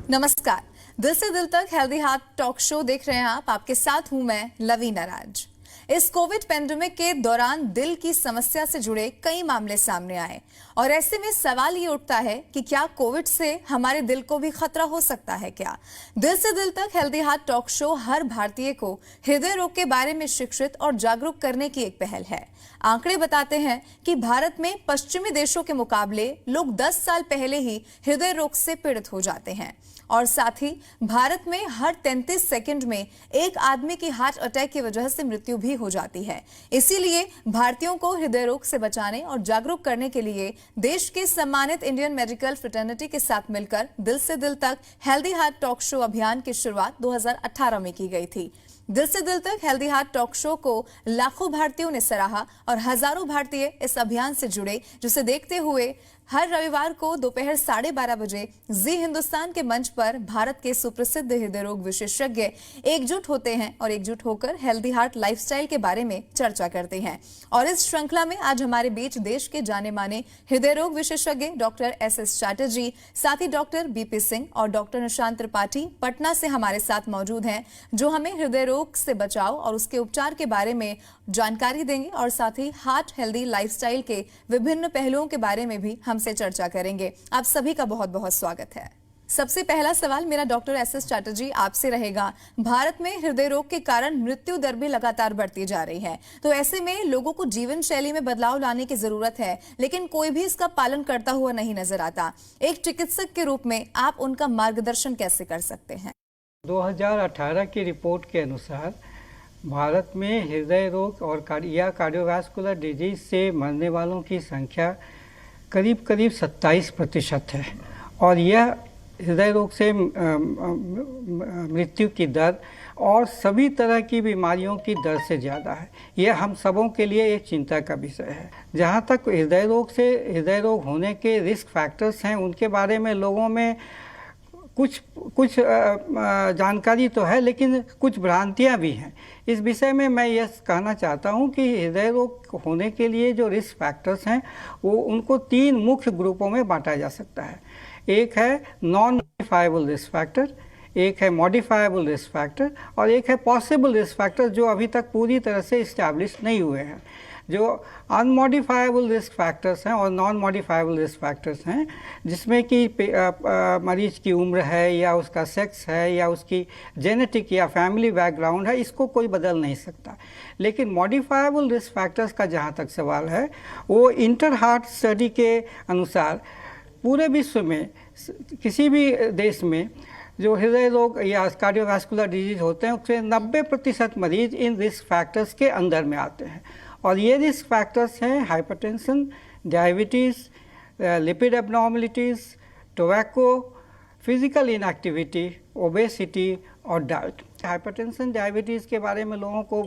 नमस्कार। दिल से दिल तक हेल्दी हार्ट टॉक शो देख रहे हैं आप। आपके साथ हूं मैं लवीना राज। इस कोविड पेंडेमिक के दौरान दिल की समस्या से जुड़े कई मामले सामने आए और ऐसे में सवाल ये उठता है कि क्या कोविड से हमारे दिल को भी खतरा हो सकता है क्या? दिल से दिल तक हेल्दी हार्ट टॉक शो हर भारतीय को हृदय रोग के बारे में शिक्षित और जागरूक करने की एक पहल है। आंकड़े बताते हैं कि भारत में पश्चिमी देशों के मुकाबले लोग 10 साल पहले ही हृदय रोग से पीड़ित हो जाते हैं और साथ ही भारत में हर 33 सेकंड में एक आदमी की हार्ट अटैक की वजह से मृत्यु भी हो जाती है। इसीलिए भारतीयों को हृदय रोग से बचाने और जागरूक करने के लिए देश के सम्मानित इंडियन मेडिकल फ्रेटर्निटी के साथ मिलकर दिल से दिल तक हेल्दी हार्ट टॉक शो अभियान की शुरुआत 2018 में की गई थी। दिल से दिल तक हेल्दी हार्ट टॉक शो को लाखों भारतीयों ने सराहा और हजारों भारतीय इस अभियान से जुड़े, जिसे देखते हुए हर रविवार को दोपहर 12:30 बजे जी हिंदुस्तान के मंच पर भारत के सुप्रसिद्ध हृदय रोग विशेषज्ञ एकजुट होते हैं और एकजुट होकर हेल्दी हार्ट लाइफस्टाइल के बारे में चर्चा करते हैं। और इस श्रृंखला में आज हमारे बीच देश के जाने माने हृदय रोग विशेषज्ञ डॉक्टर एस चैटर्जी, साथ ही डॉक्टर बीपी सिंह और डॉक्टर निशांत त्रिपाठी पटना से हमारे साथ मौजूद हैं, जो हमें हृदय रोग से बचाव और उसके उपचार के बारे में जानकारी देंगे और साथ ही हार्ट हेल्दी लाइफस्टाइल के विभिन्न पहलुओं के बारे में भी हमसे चर्चा करेंगे। आप सभी का बहुत बहुत स्वागत है। सबसे पहला सवाल मेरा डॉक्टर एस चैटर्जी आपसे रहेगा। भारत में हृदय रोग के कारण मृत्यु दर भी लगातार बढ़ती जा रही है, तो ऐसे में लोगों को जीवन शैली में बदलाव लाने की जरूरत है, लेकिन कोई भी इसका पालन करता हुआ नहीं नजर आता। एक चिकित्सक के रूप में आप उनका मार्गदर्शन कैसे कर सकते हैं? 2018 की रिपोर्ट के अनुसार भारत में हृदय रोग और कार्डियोवैस्कुलर डिजीज से मरने वालों की संख्या करीब 27% है और यह हृदय रोग से मृत्यु की दर और सभी तरह की बीमारियों की दर से ज़्यादा है। यह हम सबों के लिए एक चिंता का विषय है। जहाँ तक हृदय रोग होने के रिस्क फैक्टर्स हैं, उनके बारे में लोगों में कुछ जानकारी तो है, लेकिन कुछ भ्रांतियां भी हैं। इस विषय में मैं यह कहना चाहता हूं कि हृदय रोग होने के लिए जो रिस्क फैक्टर्स हैं वो उनको 3 मुख्य ग्रुपों में बांटा जा सकता है। एक है नॉन मॉडिफाइबल रिस्क फैक्टर, एक है मॉडिफाइबल रिस्क फैक्टर और एक है पॉसिबल रिस्क फैक्टर, जो अभी तक पूरी तरह से इस्टेब्लिश नहीं हुए हैं। जो अनमॉडिफाइबल रिस्क फैक्टर्स हैं और नॉन मॉडिफाइबल रिस्क फैक्टर्स हैं, जिसमें कि मरीज की उम्र है या उसका सेक्स है या उसकी जेनेटिक या फैमिली बैकग्राउंड है, इसको कोई बदल नहीं सकता। लेकिन मॉडिफाइबल रिस्क फैक्टर्स का जहाँ तक सवाल है, वो इंटर हार्ट स्टडी के अनुसार पूरे विश्व में किसी भी देश में जो हृदय रोग या कार्डियोवैस्कुलर डिजीज होते हैं, उससे 90% मरीज इन रिस्क फैक्टर्स के अंदर में आते हैं। और ये रिस्क फैक्टर्स हैं hypertension, diabetes, lipid abnormalities, tobacco, physical inactivity, obesity और डाइट। हाइपरटेंशन, डायबिटीज़ के बारे में लोगों को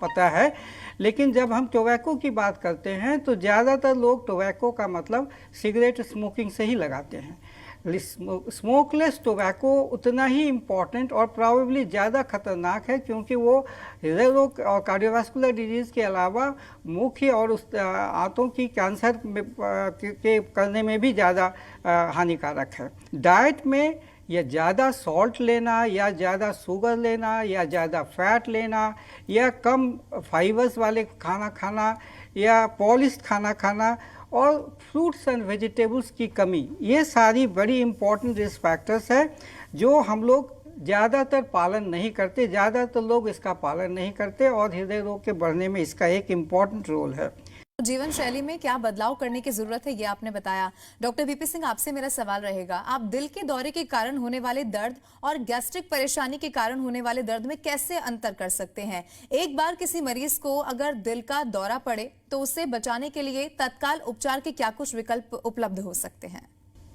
पता है, लेकिन जब हम टोबैको की बात करते हैं तो ज़्यादातर लोग टोबैको का मतलब सिगरेट स्मोकिंग से ही लगाते हैं। स्मोकलेस टोबैको उतना ही इम्पॉर्टेंट और प्रॉबेबली ज़्यादा खतरनाक है, क्योंकि वो हृदय रोग और कार्डियोवैस्कुलर डिजीज़ के अलावा मुख्य और उस आंतों की कैंसर के करने में भी ज़्यादा हानिकारक है। डाइट में या ज़्यादा सॉल्ट लेना या ज़्यादा शुगर लेना या ज़्यादा फैट लेना या कम फाइबर्स वाले खाना खाना या पॉलिश्ड खाना खाना और फ्रूट्स एंड वेजिटेबल्स की कमी, ये सारी बड़ी इम्पॉर्टेंट रिस्क फैक्टर्स है जो हम लोग ज़्यादातर पालन नहीं करते। ज़्यादातर लोग इसका पालन नहीं करते और हृदय रोग के बढ़ने में इसका एक इम्पॉर्टेंट रोल है। जीवन शैली में क्या बदलाव करने की जरूरत है, ये आपने बताया। डॉक्टर बीपी सिंह, आपसे मेरा सवाल रहेगा, आप दिल के दौरे के कारण होने वाले दर्द और गैस्ट्रिक परेशानी के कारण होने वाले दर्द में कैसे अंतर कर सकते हैं? एक बार किसी मरीज को अगर दिल का दौरा पड़े तो उससे बचाने के लिए तत्काल उपचार के क्या कुछ विकल्प उपलब्ध हो सकते हैं?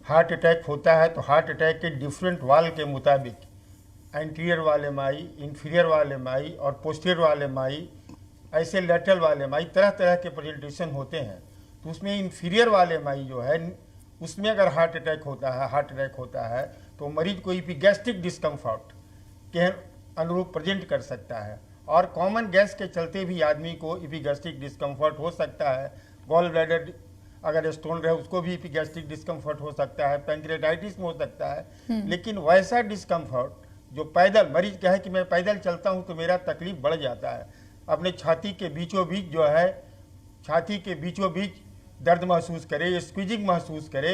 हार्ट अटैक होता है तो हार्ट अटैक के डिफरेंट वाल के मुताबिक एंटीरियर वाले माई, इंफीरियर वाले माई और पोस्टीरियर वाले माई, ऐसे लेटरल वाले माई, तरह तरह के प्रेजेंटेशन होते हैं। तो उसमें इंफीरियर वाले माई जो है, उसमें अगर हार्ट अटैक होता है तो मरीज को एपिगैस्ट्रिक डिस्कम्फर्ट के अनुरूप प्रेजेंट कर सकता है और कॉमन गैस के चलते भी आदमी को एपिगैस्ट्रिक डिस्कम्फर्ट हो सकता है। गॉल ब्लैडर अगर स्टोन रहे उसको भी गैस्ट्रिक डिस्कम्फर्ट हो सकता है, पैंक्रेटाइटिस में हो सकता है। लेकिन वैसा डिस्कम्फर्ट जो पैदल मरीज कहे कि मैं पैदल चलता हूं तो मेरा तकलीफ बढ़ जाता है, अपने छाती के बीचों बीच जो है, छाती के बीचों बीच दर्द महसूस करे, स्क्वीजिंग महसूस करे,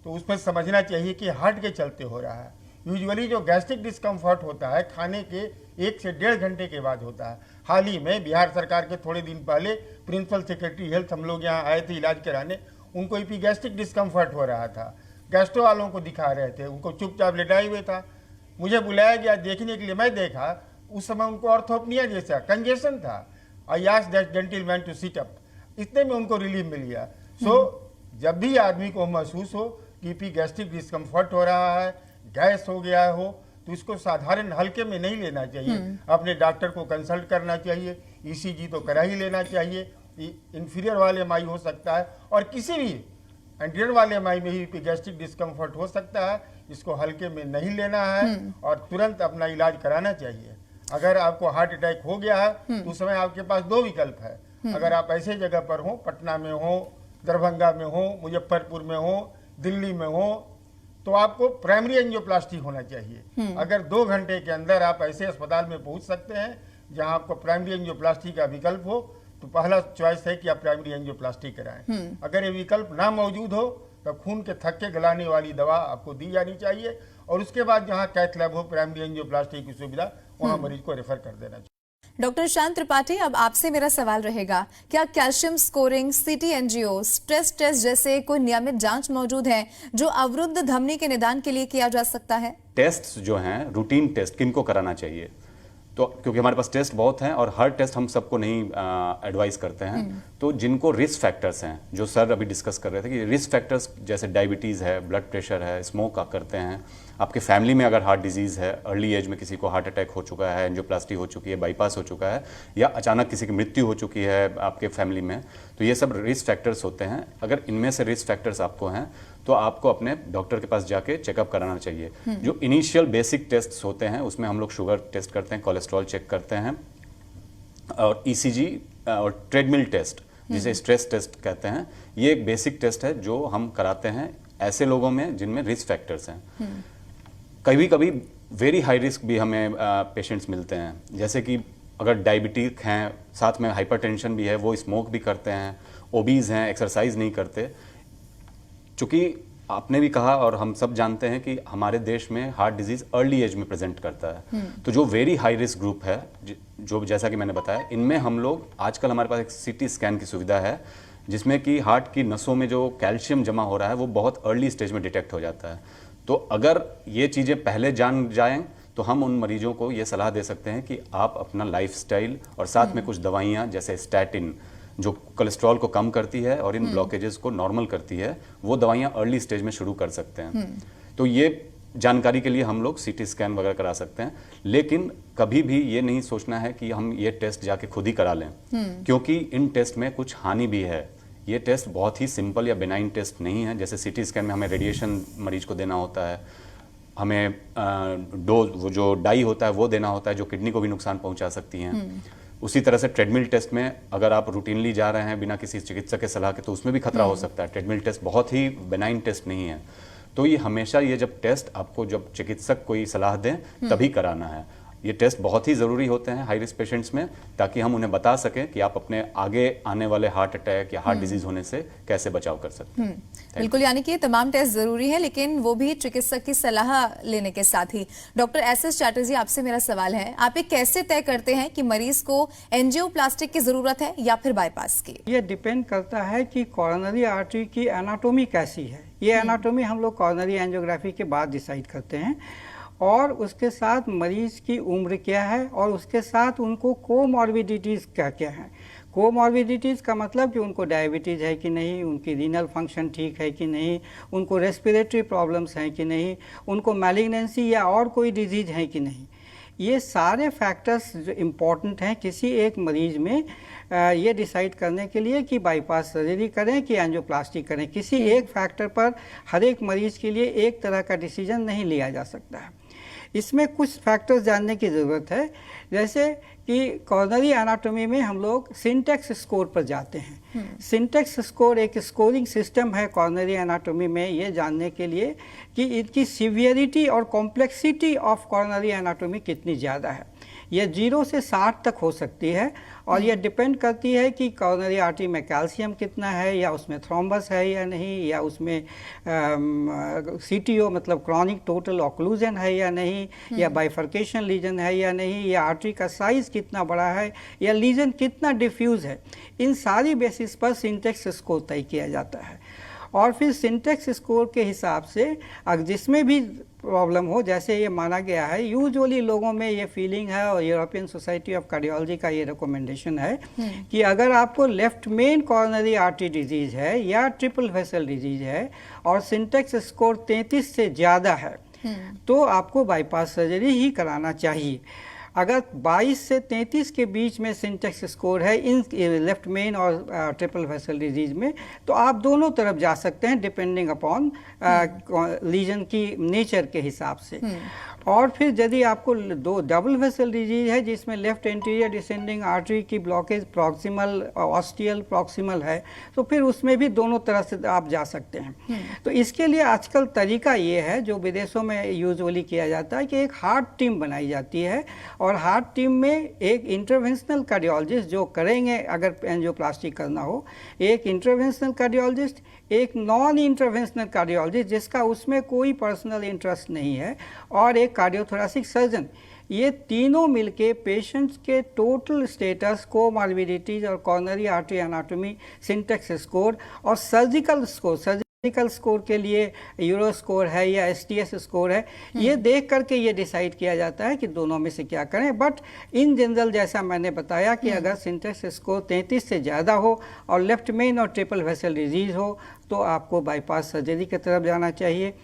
तो उसमें समझना चाहिए कि हार्ट के चलते हो रहा है। यूजुअली जो गैस्ट्रिक डिस्कम्फर्ट होता है खाने के 1 से 1.5 घंटे के बाद होता है। हाल ही में बिहार सरकार के थोड़े दिन पहले प्रिंसिपल सेक्रेटरी हेल्थ हम लोग यहाँ आए थे इलाज कराने, उनको एपिगैस्ट्रिक डिस्कम्फर्ट हो रहा था, गैस्ट्रो वालों को दिखा रहे थे, उनको चुपचाप लेटाए हुए था। मुझे बुलाया गया देखने के लिए, मैं देखा उस समय उनको ऑर्थोपनिया जैसा कंजेशन था। I asked that gentleman to sit up, इतने में उनको रिलीफ मिल गया। जब भी आदमी को महसूस हो कि एपिगैस्ट्रिक डिस्कम्फर्ट हो रहा है, गैस हो गया हो, तो इसको साधारण हल्के में नहीं लेना चाहिए, अपने डॉक्टर को कंसल्ट करना चाहिए। ईसीजी तो करा ही लेना चाहिए। इंफीरियर वाले एमआई हो सकता है और किसी भी एंटीरियर वाले एमआई में ही एपिगैस्ट्रिक डिस्कम्फर्ट हो सकता है। इसको हल्के में नहीं लेना है और तुरंत अपना इलाज कराना चाहिए। अगर आपको हार्ट अटैक हो गया है तो उस समय आपके पास 2 विकल्प है। अगर आप ऐसे जगह पर हो, पटना में हो, दरभंगा में हो, मुजफ्फरपुर में हो, दिल्ली में हो, तो आपको प्राइमरी एंजियोप्लास्टी होना चाहिए। अगर 2 घंटे के अंदर आप ऐसे अस्पताल में पहुंच सकते हैं जहां आपको प्राइमरी एंजियोप्लास्टी का विकल्प हो, तो पहला चॉइस है कि आप प्राइमरी एंजियोप्लास्टी कराएं। अगर ये विकल्प ना मौजूद हो तो खून के थक्के गलाने वाली दवा आपको दी जानी चाहिए और उसके बाद जहां कैथ लैब हो, प्राइमरी एंजियोप्लास्टी की सुविधा, वहां मरीज को रेफर कर देना चाहिए। डॉक्टर शांत त्रिपाठी, अब आपसे मेरा सवाल रहेगा, क्या calcium scoring, CT angio, stress test जैसे कोई नियमित जांच मौजूद है जो अवरुद्ध धमनी के निदान के लिए किया जा सकता है? टेस्ट जो हैं, रूटीन टेस्ट किनको कराना चाहिए? तो क्योंकि हमारे पास टेस्ट बहुत हैं और हर टेस्ट हम सबको नहीं एडवाइस करते हैं, तो जिनको रिस्क फैक्टर्स हैं, जो सर अभी डिस्कस कर रहे थे कि रिस्क फैक्टर्स जैसे डायबिटीज़ है, ब्लड प्रेशर है, स्मोक आप करते हैं, आपके फैमिली में अगर हार्ट डिजीज़ है, अर्ली एज में किसी को हार्ट अटैक हो चुका है, एंजियोप्लास्टी हो चुकी है, बाईपास हो चुका है, या अचानक किसी की मृत्यु हो चुकी है आपके फैमिली में, तो ये सब रिस्क फैक्टर्स होते हैं। अगर इनमें से रिस्क फैक्टर्स आपको हैं तो आपको अपने डॉक्टर के पास जाके चेकअप कराना चाहिए। जो इनिशियल बेसिक टेस्ट होते हैं उसमें हम लोग शुगर टेस्ट करते हैं, कोलेस्ट्रॉल चेक करते हैं, और ईसीजी और ट्रेडमिल टेस्ट जिसे स्ट्रेस टेस्ट कहते हैं, ये एक बेसिक टेस्ट है जो हम कराते हैं ऐसे लोगों में जिनमें रिस्क फैक्टर्स हैं। कभी कभी वेरी हाई रिस्क भी हमें पेशेंट्स मिलते हैं, जैसे कि अगर डायबिटिक हैं, साथ में हाइपरटेंशन भी है, वो स्मोक भी करते हैं, ओबीज हैं, एक्सरसाइज नहीं करते। चूँकि आपने भी कहा और हम सब जानते हैं कि हमारे देश में हार्ट डिजीज़ अर्ली एज में प्रेजेंट करता है, तो जो वेरी हाई रिस्क ग्रुप है, जो जैसा कि मैंने बताया, इनमें हम लोग आजकल हमारे पास एक सीटी स्कैन की सुविधा है जिसमें कि हार्ट की नसों में जो कैल्शियम जमा हो रहा है वो बहुत अर्ली स्टेज में डिटेक्ट हो जाता है। तो अगर ये चीज़ें पहले जान जाएं तो हम उन मरीजों को ये सलाह दे सकते हैं कि आप अपना लाइफस्टाइल और साथ में कुछ दवाइयाँ जैसे स्टैटिन जो कोलेस्ट्रॉल को कम करती है और इन ब्लॉकेजेस को नॉर्मल करती है, वो दवाइयाँ अर्ली स्टेज में शुरू कर सकते हैं। तो ये जानकारी के लिए हम लोग सीटी स्कैन वगैरह करा सकते हैं, लेकिन कभी भी ये नहीं सोचना है कि हम ये टेस्ट जाके खुद ही करा लें, क्योंकि इन टेस्ट में कुछ हानि भी है। ये टेस्ट बहुत ही सिंपल या बेनाइन टेस्ट नहीं है। जैसे सीटी स्कैन में हमें रेडिएशन मरीज को देना होता है, हमें डोज वो जो डाई होता है वो देना होता है जो किडनी को भी नुकसान पहुंचा सकती हैं। उसी तरह से ट्रेडमिल टेस्ट में अगर आप रूटीनली जा रहे हैं बिना किसी चिकित्सक के सलाह के, तो उसमें भी खतरा हो सकता है। ट्रेडमिल टेस्ट बहुत ही बेनाइन टेस्ट नहीं है। तो ये हमेशा ये जब टेस्ट आपको जब चिकित्सक कोई सलाह दें तभी कराना है। ये टेस्ट बहुत ही ज़रूरी होते हैं हाई रिस्क पेशेंट्स में, ताकि हम उन्हें बता सकें कि आप अपने आगे आने वाले हार्ट अटैक या हार्ट डिजीज होने से कैसे बचाव कर सकते हैं। बिल्कुल, यानी कि ये तमाम टेस्ट जरूरी है, लेकिन वो भी चिकित्सक की सलाह लेने के साथ ही। डॉक्टर एसएस चैटर्जी, आपसे मेरा सवाल है, आप ये कैसे तय करते हैं कि मरीज को एंजियोप्लास्टिक की जरूरत है या फिर बाईपास की? ये डिपेंड करता है कि कोरोनरी आर्टरी की एनाटोमी कैसी है। ये एनाटोमी हम लोग कोरोनरी एंजियोग्राफी के बाद डिसाइड करते हैं, और उसके साथ मरीज की उम्र क्या है और उसके साथ उनको कोमॉर्बिडिटीज़ क्या क्या हैं। कोमॉर्बिडिटीज़ का मतलब कि उनको डायबिटीज़ है कि नहीं, उनकी रीनल फंक्शन ठीक है कि नहीं, उनको रेस्पिरेटरी प्रॉब्लम्स हैं कि नहीं, उनको मैलिग्नेंसी या और कोई डिजीज़ है कि नहीं। ये सारे फैक्टर्स जो इम्पॉर्टेंट हैं किसी एक मरीज़ में ये डिसाइड करने के लिए कि बाईपास सर्जरी करें कि एंजियोप्लास्टी करें। किसी एक फैक्टर पर हर एक मरीज़ के लिए एक तरह का डिसीजन नहीं लिया जा सकता है। इसमें कुछ फैक्टर्स जानने की ज़रूरत है, जैसे कि कॉर्नरी एनाटॉमी में हम लोग सिंटेक्स स्कोर पर जाते हैं। सिंटेक्स स्कोर एक स्कोरिंग सिस्टम है कॉर्नरी एनाटॉमी में, ये जानने के लिए कि इनकी सीवियरिटी और कॉम्प्लेक्सिटी ऑफ कॉर्नरी एनाटॉमी कितनी ज़्यादा है। यह 0 से 60 तक हो सकती है और यह डिपेंड करती है कि कॉर्नरी आर्टरी में कैल्शियम कितना है, या उसमें थ्रोम्बस है या नहीं, या उसमें CTO मतलब क्रॉनिक टोटल ऑक्लूजन है या नहीं, या बाइफर्केशन लीजन है या नहीं, या आर्टरी का साइज़ कितना बड़ा है, या लीजन कितना डिफ्यूज़ है। इन सारी बेसिस पर सिंटेक्स स्कोर तय किया जाता है और फिर सिंटेक्स स्कोर के हिसाब से अगर जिसमें भी प्रॉब्लम हो, जैसे ये माना गया है यूजुअली लोगों में ये फीलिंग है और यूरोपियन सोसाइटी ऑफ कार्डियोलॉजी का ये रिकमेंडेशन है कि अगर आपको left main coronary artery disease है या ट्रिपल वेसल डिजीज है और सिंटेक्स स्कोर 33 से ज़्यादा है तो आपको बाईपास सर्जरी ही कराना चाहिए। अगर 22 से 33 के बीच में सिंटेक्स स्कोर है इन लेफ्ट मेन और ट्रिपल वेसल डिजीज में, तो आप दोनों तरफ जा सकते हैं डिपेंडिंग अपॉन लीजन की नेचर के हिसाब से। और फिर यदि आपको दो डबल वेसल डिजीज है जिसमें लेफ्ट एंटीरियर डिसेंडिंग आर्टरी की ब्लॉकेज प्रॉक्सिमल ऑस्टियल प्रॉक्सिमल है, तो फिर उसमें भी दोनों तरह से आप जा सकते हैं। तो इसके लिए आजकल तरीका ये है जो विदेशों में यूजुअली किया जाता है कि एक हार्ट टीम बनाई जाती है और हार्ट टीम में एक इंटरवेंशनल कार्डियोलॉजिस्ट जो करेंगे अगर एंजियोप्लास्टी करना हो, एक इंटरवेंशनल कार्डियोलॉजिस्ट, एक नॉन इंटरवेंशनल कार्डियोलॉजिस्ट जिसका उसमें कोई पर्सनल इंटरेस्ट नहीं है, और एक कार्डियोथोरेसिक सर्जन। ये तीनों मिलके पेशेंट्स के टोटल स्टेटस, कोमॉर्बिडिटीज और coronary artery anatomy, SYNTAX score और सर्जिकल स्कोर के लिए यूरो स्कोर है या STS स्कोर है, ये देख करके ये डिसाइड किया जाता है कि दोनों में से क्या करें। बट इन जनरल जैसा मैंने बताया कि अगर सिंटेक्स स्कोर 33 से ज़्यादा हो और लेफ्ट मेन और ट्रिपल वेसल डिजीज़ हो तो आपको बाईपास सर्जरी की तरफ जाना चाहिए।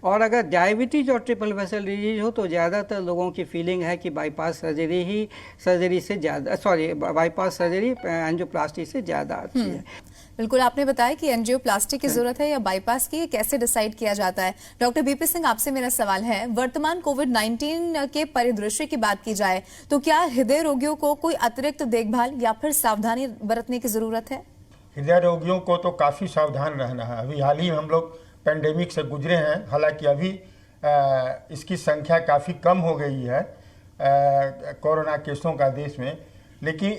और अगर डायबिटीज और ट्रिपल वेसल डिजीज हो तो ज़्यादातर लोगों की फीलिंग है कि बाईपास सर्जरी से ज़्यादा बाईपास सर्जरी एंजियोप्लास्टी से ज़्यादा अच्छी है। बिल्कुल, आपने बताया कि एंजियोप्लास्टी की जरूरत है या बाईपास की, कैसे डिसाइड किया जाता है। डॉक्टर BP सिंह, आपसे मेरा सवाल है, वर्तमान कोविड-19 के परिदृश्य की बात की जाए तो क्या हृदय रोगियों को कोई अतिरिक्त देखभाल या फिर सावधानी बरतने की जरूरत है? हृदय रोगियों को तो काफ़ी सावधान रहना है। अभी हाल ही हम लोग पेंडेमिक से गुजरे हैं, हालांकि अभी इसकी संख्या काफ़ी कम हो गई है कोरोना केसों का देश में, लेकिन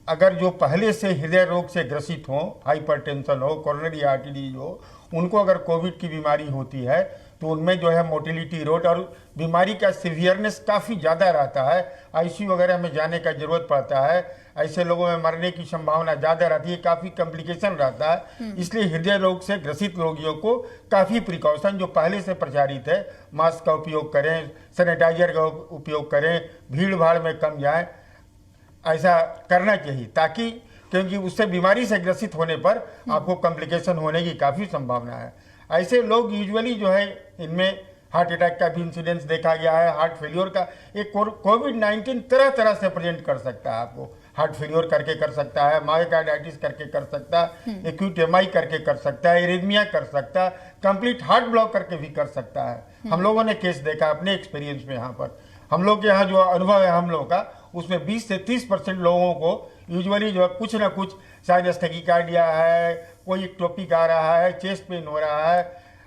अगर जो पहले से हृदय रोग से ग्रसित हो, हाइपरटेंशन हो, कोरोनरी आर्टरी डिजीज हो, उनको अगर कोविड की बीमारी होती है तो उनमें जो है मोटिलिटी रेट और बीमारी का सीवियरनेस काफ़ी ज़्यादा रहता है। ICU वगैरह में जाने का जरूरत पड़ता है, ऐसे लोगों में मरने की संभावना ज़्यादा रहती है, काफ़ी कॉम्प्लिकेशन रहता है। इसलिए हृदय रोग से ग्रसित रोगियों को काफ़ी प्रिकॉशन जो पहले से प्रचारित है, मास्क का उपयोग करें, सैनिटाइजर का उपयोग करें, भीड़ भाड़ में कम जाएं, ऐसा करना चाहिए, ताकि क्योंकि उससे बीमारी से ग्रसित होने पर आपको कॉम्प्लिकेशन होने की काफ़ी संभावना है। ऐसे लोग यूजुअली जो है इनमें हार्ट अटैक का भी इंसिडेंस देखा गया है, हार्ट फेलियर का। एक कोविड-19 तरह तरह से प्रेजेंट कर सकता है, आपको हार्ट फेलियर करके कर सकता है, मायोकार्डाइटिस करके कर सकता है, एक्यूट MI करके कर सकता है, एरिथमिया कर सकता है, कंप्लीट हार्ट ब्लॉक करके भी कर सकता है। हम लोगों ने केस देखा अपने एक्सपीरियंस में, यहाँ पर हम लोग के यहाँ जो अनुभव है हम लोगों का, उसमें 20 से 30% लोगों को यूजुअली जो है कुछ ना कुछ साइनस टैकीकार्डिया है, कोई टॉपिक आ रहा है, चेस्ट पेन हो रहा है,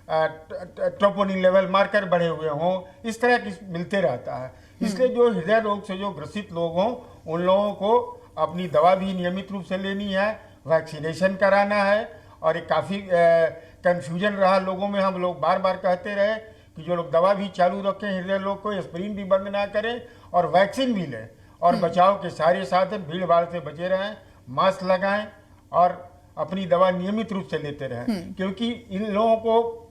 ट्रोपोनिन लेवल मार्कर बढ़े हुए हों, इस तरह की मिलते रहता है। इसलिए जो हृदय रोग से जो ग्रसित लोग हों उन लोगों को अपनी दवा भी नियमित रूप से लेनी है, वैक्सीनेशन कराना है। और एक काफ़ी कन्फ्यूजन रहा लोगों में, हम लोग बार बार कहते रहे कि जो लोग दवा भी चालू रखें हृदय रोग को, एस्पिरिन भी बंद ना करें और वैक्सीन भी लें, और बचाव के सारे साधन, भीड़ भाड़ से बचे रहें, मास्क लगाएं और अपनी दवा नियमित रूप से लेते रहें, क्योंकि इन लोगों को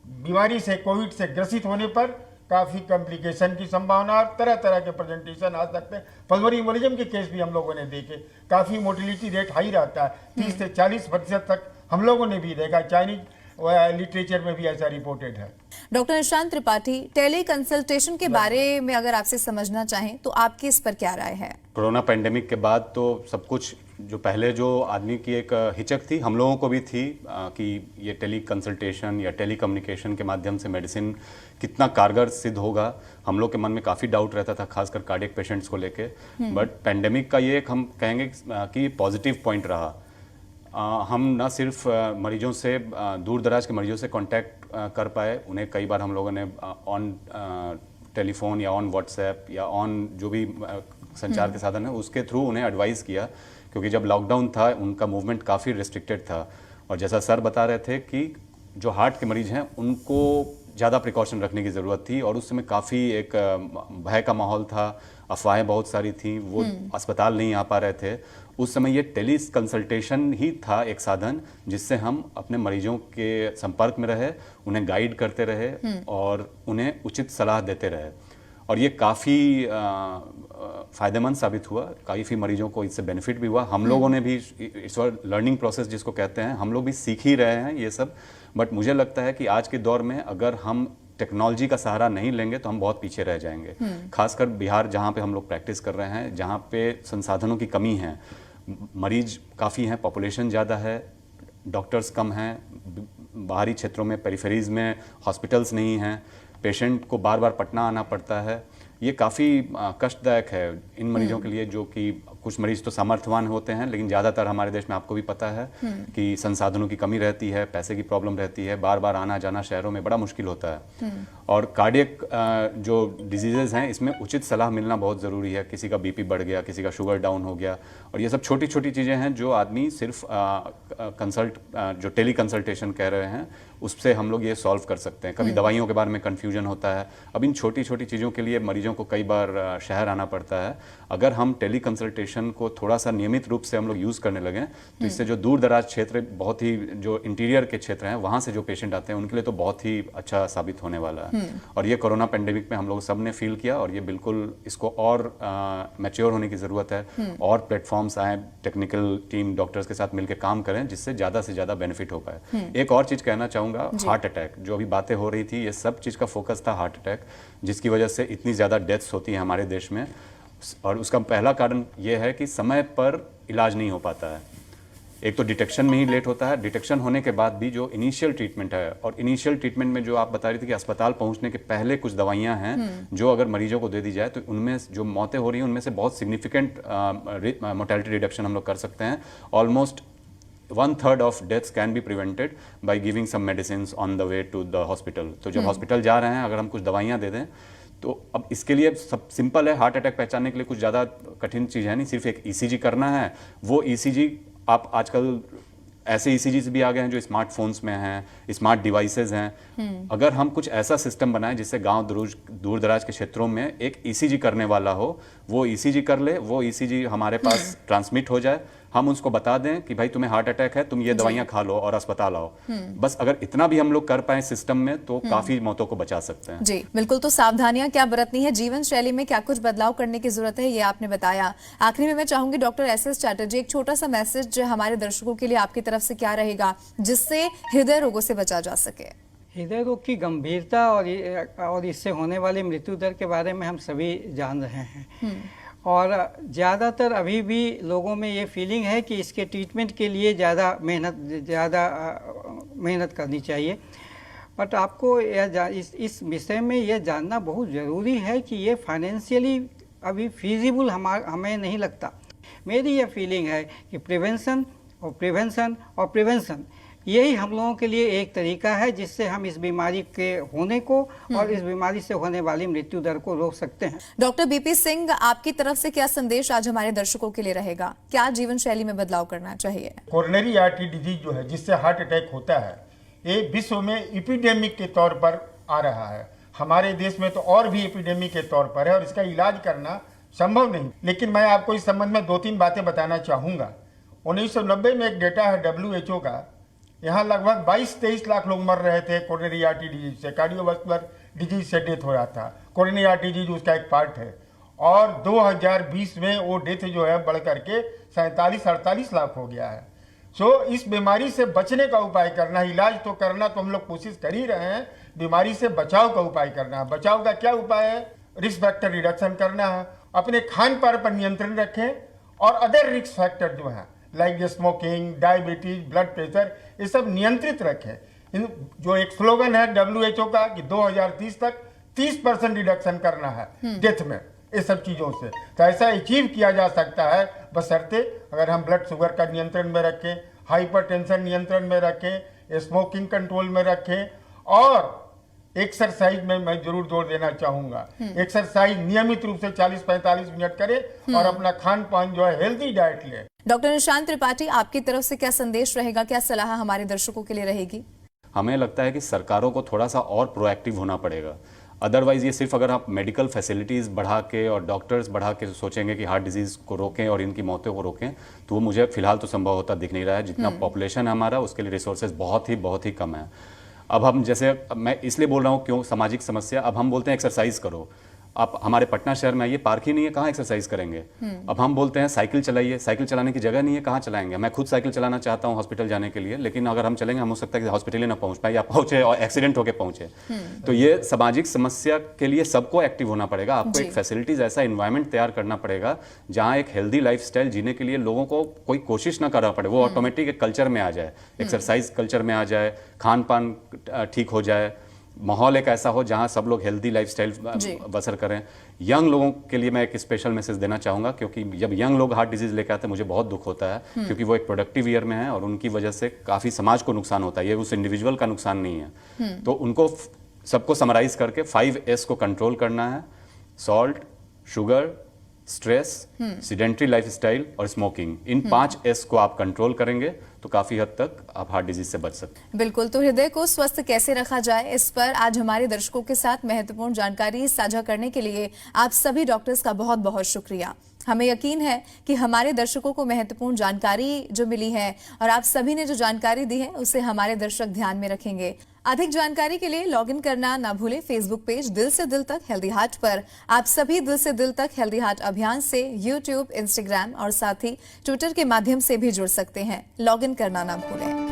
बीमारी से, कोविड से ग्रसित होने पर काफ़ी कॉम्प्लिकेशन की संभावना और तरह तरह के प्रेजेंटेशन आ सकते हैं। पल्मोनरी एम्बोलिज्म के केस भी हम लोगों ने देखे, काफ़ी मोटिलिटी रेट हाई रहता है, 30 से 40% तक हम लोगों ने भी देखा, चाइनीज लिटरेचर में भी ऐसा रिपोर्टेड है। Doctor Nishant Tripathi, tele consultation के बारे में अगर आपसे समझना चाहें तो आपकी इस पर क्या राय है? कोरोना पेंडेमिक के बाद तो सब कुछ जो पहले जो आदमी की एक हिचक थी, हम लोगों को भी थी कि ये टेली कंसल्टेशन या टेली कम्युनिकेशन के माध्यम से मेडिसिन कितना कारगर सिद्ध होगा, हम लोग के मन में काफ़ी डाउट रहता था, खासकर कार्डियक पेशेंट्स को लेके। बट पेंडेमिक का ये एक हम कहेंगे कि पॉजिटिव पॉइंट रहा। हम न सिर्फ मरीजों से दूर दराज के मरीजों से कांटेक्ट कर पाए, उन्हें कई बार हम लोगों ने ऑन टेलीफोन या ऑन व्हाट्सएप या ऑन जो भी संचार के साधन है उसके थ्रू उन्हें एडवाइस किया, क्योंकि जब लॉकडाउन था उनका मूवमेंट काफ़ी रिस्ट्रिक्टेड था। और जैसा सर बता रहे थे कि जो हार्ट के मरीज हैं उनको ज़्यादा प्रिकॉशन रखने की ज़रूरत थी, और उस समय काफ़ी एक भय का माहौल था, अफवाहें बहुत सारी थी, वो अस्पताल नहीं आ पा रहे थे। उस समय ये टेली कंसल्टेशन ही था एक साधन जिससे हम अपने मरीजों के संपर्क में रहे, उन्हें गाइड करते रहे और उन्हें उचित सलाह देते रहे। और ये काफ़ी फ़ायदेमंद साबित हुआ, काफ़ी मरीजों को इससे बेनिफिट भी हुआ। हम लोगों ने भी इस लर्निंग प्रोसेस जिसको कहते हैं, हम लोग भी सीख ही रहे हैं ये सब। बट मुझे लगता है कि आज के दौर में अगर हम टेक्नोलॉजी का सहारा नहीं लेंगे तो हम बहुत पीछे रह जाएंगे। खासकर बिहार जहाँ पे हम लोग प्रैक्टिस कर रहे हैं, जहाँ पे संसाधनों की कमी है, मरीज काफ़ी हैं, पॉपुलेशन ज़्यादा है, डॉक्टर्स कम हैं, बाहरी क्षेत्रों में पेरिफेरीज में हॉस्पिटल्स नहीं हैं, पेशेंट को बार बार पटना आना पड़ता है। ये काफ़ी कष्टदायक है इन मरीजों के लिए, जो कि कुछ मरीज तो सामर्थ्यवान होते हैं, लेकिन ज़्यादातर हमारे देश में आपको भी पता है कि संसाधनों की कमी रहती है, पैसे की प्रॉब्लम रहती है, बार बार आना जाना शहरों में बड़ा मुश्किल होता है। और कार्डियक जो डिजीज़ेज़ हैं इसमें उचित सलाह मिलना बहुत ज़रूरी है। किसी का बीपी बढ़ गया, किसी का शुगर डाउन हो गया, और ये सब छोटी छोटी चीज़ें हैं जो आदमी सिर्फ जो टेली कंसल्टेशन कह रहे हैं उससे हम लोग ये सॉल्व कर सकते हैं। कभी दवाइयों के बारे में कन्फ्यूजन होता है, अब इन छोटी छोटी चीज़ों के लिए मरीजों को कई बार शहर आना पड़ता है। अगर हम टेली कंसल्टेशन को थोड़ा सा नियमित रूप से हम लोग यूज़ करने लगें तो इससे जो दूर दराज क्षेत्र, बहुत ही जो इंटीरियर के क्षेत्र हैं, वहाँ से जो पेशेंट आते हैं उनके लिए तो बहुत ही अच्छा साबित होने वाला है। और ये कोरोना पेंडेमिक में हम लोग सब ने फील किया, और ये बिल्कुल इसको और मैच्योर होने की ज़रूरत है, और प्लेटफॉर्म्स आए, टेक्निकल टीम डॉक्टर्स के साथ मिलकर काम करें जिससे ज़्यादा से ज़्यादा बेनिफिट हो पाए। एक और चीज़ कहना चाहूँगा, हार्ट अटैक, जो अभी बातें हो रही थी, ये सब चीज़ का फोकस था हार्ट अटैक, जिसकी वजह से इतनी ज़्यादा डेथ्स होती हैं हमारे देश में। और उसका पहला कारण ये है कि समय पर इलाज नहीं हो पाता है। एक तो डिटेक्शन में ही लेट होता है, डिटेक्शन होने के बाद भी जो इनिशियल ट्रीटमेंट है, और इनिशियल ट्रीटमेंट में जो आप बता रही थी कि अस्पताल पहुंचने के पहले कुछ दवाइयां हैं जो अगर मरीजों को दे दी जाए तो उनमें जो मौतें हो रही हैं उनमें से बहुत सिग्निफिकेंट मोर्टेलिटी रिडक्शन हम लोग कर सकते हैं। Almost 1/3 of deaths can be prevented by giving some medicines on the way to the hospital। तो जब हॉस्पिटल जा रहे हैं अगर हम कुछ दवाइयाँ दे दें तो अब इसके लिए सब सिंपल है। हार्ट अटैक पहचानने के लिए कुछ ज़्यादा कठिन चीज़ है नहीं, सिर्फ एक ईसीजी करना है। वो ईसीजी आप आजकल ऐसे ईसीजीज भी आ गए हैं जो स्मार्टफोन्स में हैं, स्मार्ट डिवाइसेज हैं। अगर हम कुछ ऐसा सिस्टम बनाएं जिससे गांव दूर दराज के क्षेत्रों में एक ईसीजी करने वाला हो, वो ईसीजी कर ले, वो ईसीजी हमारे पास ट्रांसमिट हो जाए, हम उसको बता दें कि भाई तुम्हें हार्ट अटैक है, तुम ये दवाइयां खा लो और अस्पताल आओ। बस अगर इतना भी हम लोग कर पाए सिस्टम में तो काफी मौतों को बचा सकते हैं। जी बिल्कुल। तो सावधानियां क्या बरतनी है, जीवन शैली में क्या कुछ बदलाव करने की जरूरत है, ये आपने बताया। आखिरी में मैं चाहूंगी डॉक्टर एसएस चैटर्जी, एक छोटा सा मैसेज हमारे दर्शकों के लिए आपकी तरफ से क्या रहेगा जिससे हृदय रोगों से बचा जा सके? हृदय रोग की गंभीरता और इससे होने वाली मृत्यु दर के बारे में हम सभी जान रहे हैं, और ज़्यादातर अभी भी लोगों में ये फीलिंग है कि इसके ट्रीटमेंट के लिए ज़्यादा मेहनत करनी चाहिए। बट आपको इस विषय में यह जानना बहुत ज़रूरी है कि ये फाइनेंशियली अभी फीजिबल हमें नहीं लगता। मेरी ये फीलिंग है कि प्रिवेंशन और प्रिवेंशन यही हम लोगों के लिए एक तरीका है जिससे हम इस बीमारी के होने को और इस बीमारी से होने वाली मृत्यु दर को रोक सकते हैं। डॉक्टर बीपी सिंह, आपकी तरफ से क्या संदेश आज हमारे दर्शकों के लिए रहेगा? क्या जीवन शैली में बदलाव करना चाहिए? कोरोनरी आर्टरी डिजीज जो है जिससे हार्ट अटैक होता है, ये विश्व में एपिडेमिक के तौर पर आ रहा है। हमारे देश में तो और भी एपिडेमिक के तौर पर है और इसका इलाज करना संभव नहीं। लेकिन मैं आपको इस संबंध में 2-3 बातें बताना चाहूँगा। 1990 में एक डेटा है WHO का, यहाँ लगभग 22-23 लाख लोग मर रहे थे कोरोनरी आर्टरी डिजीज से, कार्डियोवास्कुलर डिजीज से डेथ हो रहा था। कोरोनरी आर्टरी डिजीज उसका एक पार्ट है, और 2020 में वो डेथ जो है बढ़ करके 47-48 लाख हो गया है। सो इस बीमारी से बचने का उपाय करना, इलाज तो करना तो हम लोग कोशिश कर ही रहे हैं, बीमारी से बचाव का उपाय करना है। बचाव का क्या उपाय है? रिस्क फैक्टर रिडक्शन करना है, अपने खान पान पर नियंत्रण रखें, और अदर रिस्क फैक्टर जो हैं like smoking, diabetes, blood pressure, ये सब नियंत्रित रखें। इन जो एक स्लोगन है WHO का कि 2030 तक 30% रिडक्शन करना है डेथ में, ये सब चीज़ों से तो ऐसा अचीव किया जा सकता है, बशर्ते अगर हम ब्लड शुगर का नियंत्रण में रखें, हाइपरटेंशन नियंत्रण में रखें, स्मोकिंग कंट्रोल में रखें, और एक्सरसाइज में मैं जरूर जोर देना चाहूँगा। एक्सरसाइज नियमित रूप से 40-45 मिनट करें और अपना खान पान जो है हेल्दी डाइट लें। डॉक्टर निशांत त्रिपाठी, आपकी तरफ से क्या संदेश रहेगा, क्या सलाह हमारे दर्शकों के लिए रहेगी? हमें लगता है कि सरकारों को थोड़ा सा और प्रोएक्टिव होना पड़ेगा। अदरवाइज ये सिर्फ अगर आप मेडिकल फैसिलिटीज़ बढ़ा के और डॉक्टर्स बढ़ा के सोचेंगे कि हार्ट डिजीज़ को रोकें और इनकी मौतों को रोकें, तो वो मुझे फिलहाल तो संभव होता दिख नहीं रहा है। जितना पॉपुलेशन है हमारा, उसके लिए रिसोर्सेज बहुत ही कम है। अब हम जैसे, मैं इसलिए बोल रहा हूँ क्यों, सामाजिक समस्या। अब हम बोलते हैं एक्सरसाइज करो, आप हमारे पटना शहर में आइए, पार्क ही नहीं है, कहाँ एक्सरसाइज करेंगे। अब हम बोलते हैं साइकिल चलाइए, साइकिल चलाने की जगह नहीं है, कहाँ चलाएंगे। मैं खुद साइकिल चलाना चाहता हूँ हॉस्पिटल जाने के लिए, लेकिन अगर हम चलेंगे, हम हो सकता है कि हॉस्पिटल ही ना पहुँच पाए या पहुँचे और एक्सीडेंट होकर पहुँचे। तो ये सामाजिक समस्या के लिए सबको एक्टिव होना पड़ेगा। आपको एक फैसिलिटीज, ऐसा इन्वायरमेंट तैयार करना पड़ेगा जहाँ एक हेल्दी लाइफस्टाइल जीने के लिए लोगों को कोई कोशिश ना करना पड़े, वो ऑटोमेटिक एक कल्चर में आ जाए, एक्सरसाइज कल्चर में आ जाए, खान पान ठीक हो जाए, माहौल एक ऐसा हो जहां सब लोग हेल्दी लाइफस्टाइल बसर करें। यंग लोगों के लिए मैं एक स्पेशल मैसेज देना चाहूँगा, क्योंकि जब यंग लोग हार्ट डिजीज लेकर आते हैं मुझे बहुत दुख होता है, क्योंकि वो एक प्रोडक्टिव ईयर में है और उनकी वजह से काफ़ी समाज को नुकसान होता है। ये उस इंडिविजुअल का नुकसान नहीं है। तो उनको सबको समराइज करके 5S को कंट्रोल करना है: salt, sugar, stress, sedentary lifestyle और स्मोकिंग। इन 5S को आप कंट्रोल करेंगे तो काफी हद तक आप हार्ट डिजीज से बच सकते हैं। बिल्कुल। तो हृदय को स्वस्थ कैसे रखा जाए, इस पर आज हमारे दर्शकों के साथ महत्वपूर्ण जानकारी साझा करने के लिए आप सभी डॉक्टर्स का बहुत बहुत शुक्रिया। हमें यकीन है कि हमारे दर्शकों को महत्वपूर्ण जानकारी जो मिली है और आप सभी ने जो जानकारी दी है उसे हमारे दर्शक ध्यान में रखेंगे। अधिक जानकारी के लिए लॉगिन करना ना भूलें फेसबुक पेज दिल से दिल तक हेल्दी हार्ट पर। आप सभी दिल से दिल तक हेल्दी हार्ट अभियान से यूट्यूब, इंस्टाग्राम और साथ ही ट्विटर के माध्यम से भी जुड़ सकते हैं। लॉगिन करना ना भूलें।